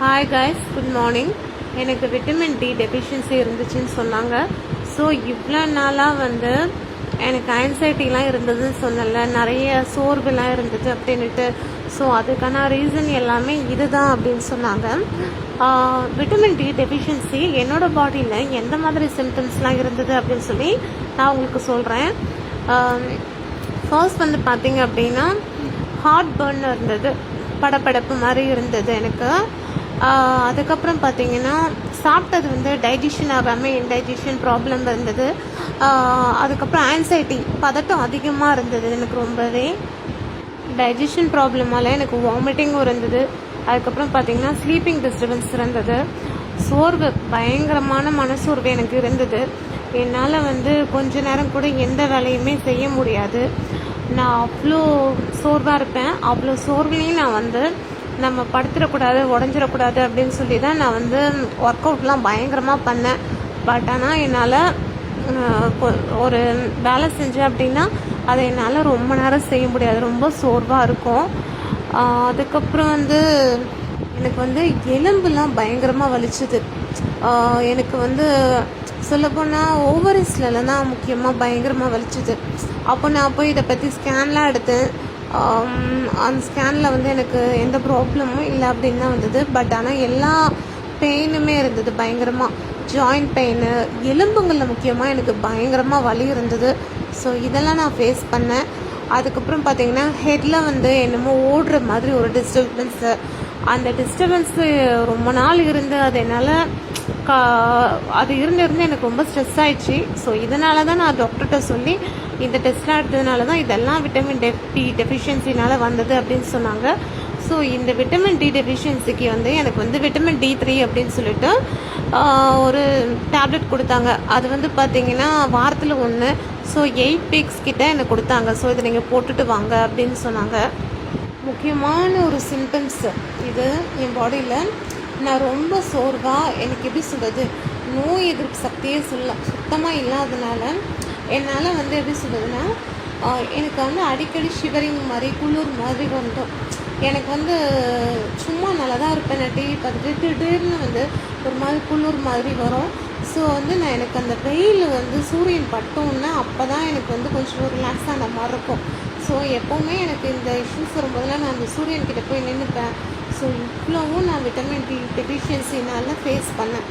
Hi guys, good morning. எனக்கு vitamin D deficiency இருந்துச்சுன்னு சொன்னாங்க. ஸோ இவ்வளோ நாளாக எனக்கு ஆன்சைட்டிலாம் இருந்ததுன்னு சொன்னல, நிறைய சோர்வுலாம் இருந்துச்சு அப்படின்ட்டு. ஸோ அதுக்கான ரீசன் எல்லாமே இதுதான் அப்படின்னு சொன்னாங்க. விட்டமின் டி டெஃபிஷியன்சி என்னோடய பாடியில் எந்த மாதிரி சிம்டம்ஸ்லாம் இருந்தது அப்படின்னு சொல்லி நான் உங்களுக்கு சொல்கிறேன். ஃபர்ஸ்ட் பார்த்தீங்க அப்படின்னா ஹார்ட் பர்ன் இருந்தது, படப்படப்பு மாதிரி இருந்தது எனக்கு. அதுக்கப்புறம் பார்த்தீங்கன்னா சாப்பிட்டது டைஜஷன் ஆகாமல் இன்டைஜஷன் ப்ராப்ளம் இருந்தது. அதுக்கப்புறம் ஆன்சைட்டி, பதட்டம் அதிகமாக இருந்தது எனக்கு ரொம்பவே. டைஜஷன் ப்ராப்ளமால் எனக்கு வாமிட்டிங்கும் இருந்தது. அதுக்கப்புறம் பார்த்தீங்கன்னா ஸ்லீப்பிங் டிஸ்டர்பன்ஸ் இருந்தது. சோர்வு, பயங்கரமான மனசோர்வு எனக்கு இருந்தது. என்னால் கொஞ்ச நேரம் கூட எந்த வேலையுமே செய்ய முடியாது. நான் அவ்வளோ சோர்வாக இருப்பேன். அவ்வளோ சோர்வுலேயும் நான் நம்ம படுத்துடக்கூடாது, உடஞ்சிடக்கூடாது அப்படின்னு சொல்லி தான் நான் ஒர்க் அவுட்லாம் பயங்கரமாக பண்ணேன். பட் ஆனால் என்னால் ஒரு வேலை செஞ்சேன் அப்படின்னா அதை என்னால் ரொம்ப நேரம் செய்ய முடியாது, ரொம்ப சோர்வாக இருக்கும். அதுக்கப்புறம் எனக்கு எலும்புலாம் பயங்கரமாக வலிச்சுது. எனக்கு சொல்லப்போனால் ஓவரிஸ்ல தான் முக்கியமாக பயங்கரமாக வலிச்சுது. அப்போ நான் போய் இதை பற்றி ஸ்கேன்லாம் எடுத்தேன். அந்த ஸ்கேனில் எனக்கு எந்த ப்ராப்ளமும் இல்லை அப்படின்னு தான் வந்தது. பட் ஆனால் எல்லா பெயினுமே இருந்தது பயங்கரமாக. ஜாயிண்ட் பெயின், எலும்புங்களில் முக்கியமாக எனக்கு பயங்கரமாக வலி இருந்தது. ஸோ இதெல்லாம் நான் ஃபேஸ் பண்ணேன். அதுக்கப்புறம் பார்த்திங்கன்னா ஹெட்டில் என்னமோ ஓடுற மாதிரி ஒரு டிஸ்டர்பன்ஸு. அந்த டிஸ்டர்பன்ஸு ரொம்ப நாள் இருந்து அது என்னால் அது இருந்து எனக்கு ரொம்ப ஸ்ட்ரெஸ் ஆயிடுச்சு. ஸோ இதனால தான் நான் டாக்டர்கிட்ட சொல்லி இந்த டெஸ்ட்லாம் எடுத்ததுனால தான் இதெல்லாம் விட்டமின் டி டெஃபிஷியன்சினால் வந்தது அப்படின்னு சொன்னாங்க. ஸோ இந்த விட்டமின் டி டெஃபிஷியன்சிக்கு எனக்கு விட்டமின் D3 அப்படின்னு சொல்லிட்டு ஒரு டேப்லெட் கொடுத்தாங்க. அது பார்த்திங்கன்னா வாரத்தில் 1. ஸோ 8 வீக்ஸ் கிட்ட எனக்கு கொடுத்தாங்க. ஸோ இதை நீங்கள் போட்டுட்டு வாங்க அப்படின்னு சொன்னாங்க. முக்கியமான ஒரு சிம்டம்ஸ் இது என் பாடியில். நான் ரொம்ப சோர்வாக, எனக்கு எப்படி சொல்கிறது, நோய் எதிர்ப்பு சக்தியே சுத்தமாக இல்லாததுனால என்னால் எப்படி சொல்கிறதுனா எனக்கு அடிக்கடி ஷிவரிங் மாதிரி, குளிர் மாதிரி வந்துடும். எனக்கு சும்மா நல்லா தான் இருப்பேன். நான் டிவி பார்த்துட்டு திடீர்னு ஒரு மாதிரி குளிர் மாதிரி வரும். ஸோ நான் எனக்கு அந்த வெயில் சூரியன் பட்டோன்னா அப்போ தான் எனக்கு கொஞ்சம் ரிலாக்ஸ் ஆன மாதிரி இருக்கும். ஸோ எப்போவுமே எனக்கு இந்த இஷ்யூஸ் வரும்போதெல்லாம் நான் அந்த சூரியன்கிட்ட போய் நின்றுப்பேன். ஸோ இவ்வளவும் நான் விட்டமின் டி டெஃபிஷியன்சினால் ஃபேஸ் பண்ணேன்.